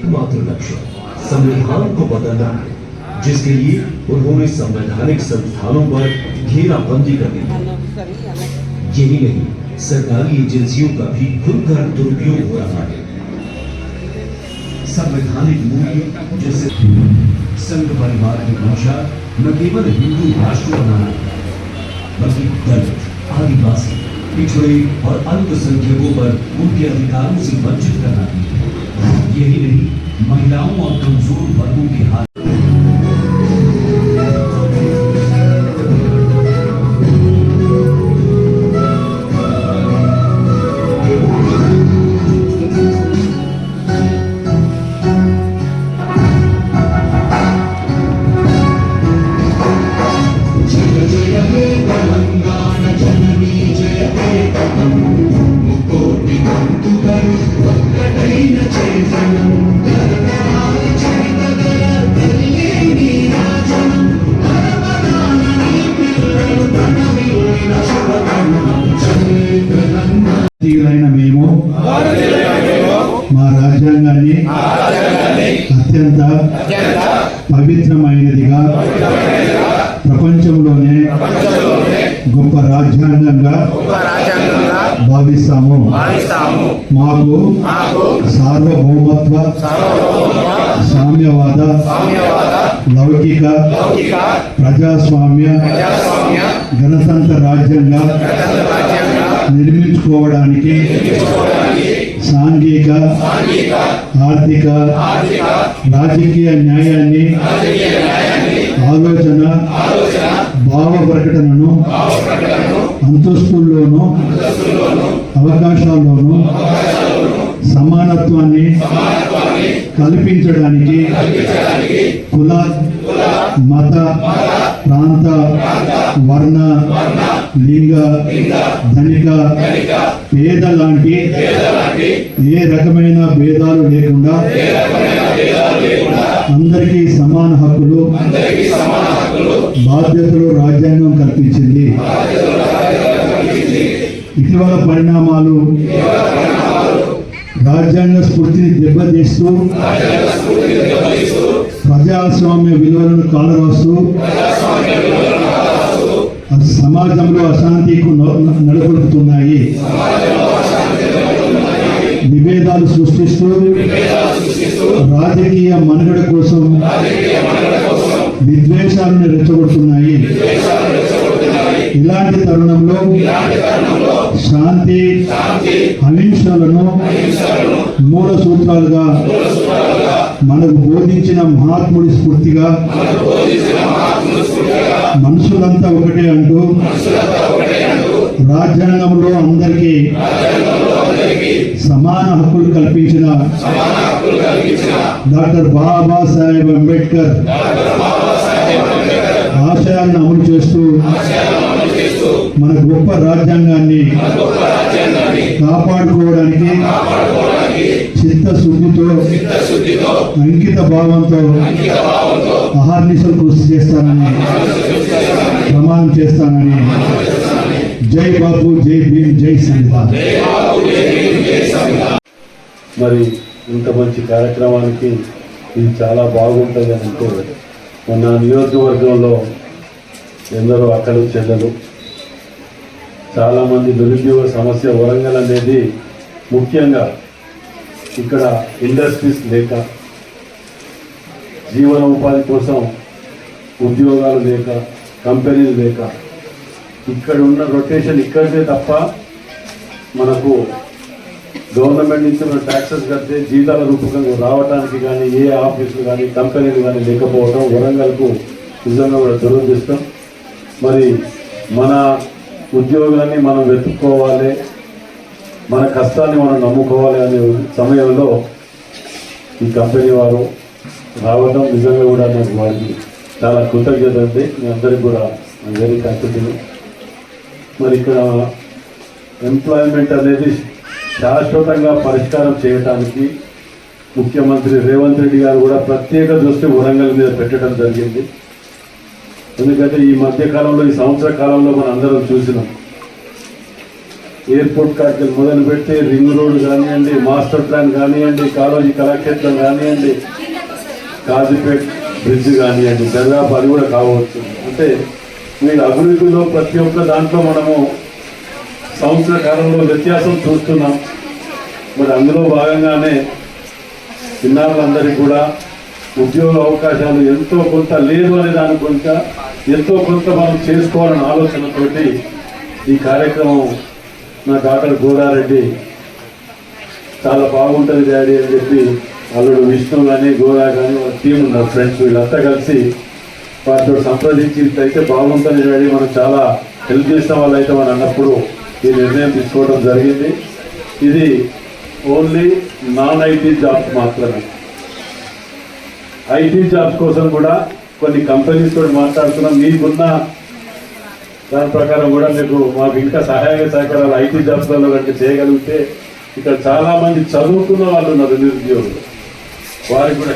एकमात्र लक्ष्य संविधान को बदलना है, जिसके लिए उन्होंने संवैधानिक संस्थानों पर घेराबंदी कर दी। यही नहीं, सरकारी एजेंसियों का भी खुलकर दुरुपयोग हो रहा है। संवैधानिक मूल्य जैसे संघ परिवार की भाषा न केवल हिंदू राष्ट्र बनाना बल्कि दलित, आदिवासी, पिछड़े और अल्पसंख्यकों पर उनके अधिकारों से वंचित करना भी है। यही नहीं, महिलाओं और कमजोर वर्गों के हाथ మేము మా రాజ్యాంగాన్ని అత్యంత పవిత్రమైనదిగా ప్రపంచంలోనే గొప్ప రాజ్యాంగంగా భావిస్తాము. మాకు సార్వభౌమత్వ, సామ్యవాద, లౌకిక, ప్రజాస్వామ్య, గణతంత్ర రాజ్యంగా నిర్మించుకోవడానికి సాంఘిక, ఆర్థిక, రాజకీయ న్యాయాన్ని, ఆలోచన, భావ ప్రకటనను, అంతస్తుల్లోనూ అవకాశాల్లోనూ సమానత్వాన్ని కల్పించడానికి కుల, మత, ప్రాంత, వర్ణ, లింగ, ధనిక, పేద లాంటి ఏ రకమైన భేదాలు లేకుండా అందరికీ సమాన హక్కులు, బాధ్యతలు రాజ్యాంగం కల్పించింది. ఇటీవల పరిణామాలు రాజ్యాంగ స్ఫూర్తిని దెబ్బతీస్తూ ప్రజాస్వామ్య విలువలను కాలరాస్తూ సమాజంలో అశాంతికి నెలకొల్పుతున్నాయి. విభేదాలు సృష్టిస్తూ రాజకీయ మనుగడ కోసం విద్వేషాలను రెచ్చగొడుతున్నాయి. ఇలాంటి తరుణంలో శాంతి, అహింసలను మూల సూత్రాలుగా మనకు బోధించిన మహాత్ముడి స్ఫూర్తిగా మనుషులంతా ఒకటే అంటూ రాజ్యాంగంలో అందరికీ సమాన హక్కులు కల్పించిన డాక్టర్ బాబాసాహెబ్ అంబేద్కర్ ఆశయాలను అమలు చేస్తూ మన గొప్ప రాజ్యాంగాన్ని కాపాడుకోవడానికి చిత్తశుద్ధితో, అంకిత భావంతో అహర్నిశలు కృషి చేస్తానని ప్రమాణం చేస్తానని. జై బాబు, జై భీమ్, జై సంవిధాన్. మరి ఇంత మంచి కార్యక్రమానికి ఇది చాలా బాగుంటుంది అని అంటే మొన్న నియోజకవర్గంలో ఎందరో అక్కలు చెల్లెలు, చాలామంది నిరుద్యోగ సమస్య వరంగల్ అనేది ముఖ్యంగా ఇక్కడ ఇండస్ట్రీస్ లేక, జీవన ఉపాధి కోసం ఉద్యోగాలు లేక, కంపెనీలు లేక, ఇక్కడ ఉన్న రొటేషన్ ఇక్కడికే తప్ప మనకు గవర్నమెంట్ నుంచి ఉన్న ట్యాక్సెస్ కడితే జీతాల రూపకంగా రావడానికి కానీ ఏ ఆఫీసులు కానీ కంపెనీలు కానీ లేకపోవడం వరంగల్కు నిజంగా కూడా దురదృష్టం. మరి మన ఉద్యోగాన్ని మనం వెతుక్కోవాలి, మన కష్టాన్ని మనం నమ్ముకోవాలి అనే సమయంలో ఈ కంపెనీ వారు రావడం నిజంగా కూడా నాకు వారికి చాలా కృతజ్ఞత ఉంది. మీ అందరికీ కూడా వెరీ థ్యాంక్ఫుల్. మరి ఇక్కడ ఎంప్లాయ్మెంట్ అనేది శాశ్వతంగా పరిష్కారం చేయడానికి ముఖ్యమంత్రి రేవంత్ రెడ్డి గారు కూడా ప్రత్యేక దృష్టి వరంగల్ మీద పెట్టడం జరిగింది. ఎందుకంటే ఈ మధ్యకాలంలో, ఈ సంవత్సర కాలంలో మనం అందరం చూసినాం ఎయిర్పోర్ట్ కాడికి మొదలు పెడితే రింగ్ రోడ్ కానివ్వండి, మాస్టర్ ప్లాన్ కానివ్వండి, కాలోజీ కళాక్షేత్రం కానివ్వండి, కాజీపేట్ బ్రిడ్జ్ కానివ్వండి, దాదాపు అది కూడా కావచ్చు. అంటే మీరు అభివృద్ధిలో ప్రతి ఒక్క దాంట్లో మనము సంవత్సర కాలంలో వ్యత్యాసం చూస్తున్నాం. మరి అందులో భాగంగానే చిన్నారులందరికీ కూడా ఉద్యోగ అవకాశాలు ఎంతో కొంత లేదు అనే దాని కొంత ఎంతో కొంత మనం చేసుకోవాలనే ఆలోచనతోటి ఈ కార్యక్రమం నా డాక్టర్ గోదారెడ్డి చాలా బాగుంటుంది డాడీ అని చెప్పి అల్లుడు విష్ణు కానీ గోదా కానీ వాళ్ళ టీం ఉన్నారు, ఫ్రెండ్స్ వీళ్ళంతా కలిసి వాటితో సంప్రదించి అయితే బాగుంటుంది డాడీ, మనం చాలా హెల్ప్ చేసిన వాళ్ళు అయితే మనం అన్నప్పుడు ఈ నిర్ణయం తీసుకోవడం జరిగింది. ఇది ఓన్లీ నాన్ ఐటీ జాబ్స్ మాత్రమే. ఐటీ జాబ్స్ కోసం కూడా కొన్ని కంపెనీస్ తోటి మాట్లాడుతున్నాం. మీకున్న దాని ప్రకారం కూడా మీకు మాకు ఇంకా సహాయ సహకారాలు ఐటీ జాబ్స్లలో కనుక చేయగలిగితే ఇక్కడ చాలా మంది చదువుకున్న వాళ్ళు ఉన్నారు నిరుద్యోగులు, వారికి కూడా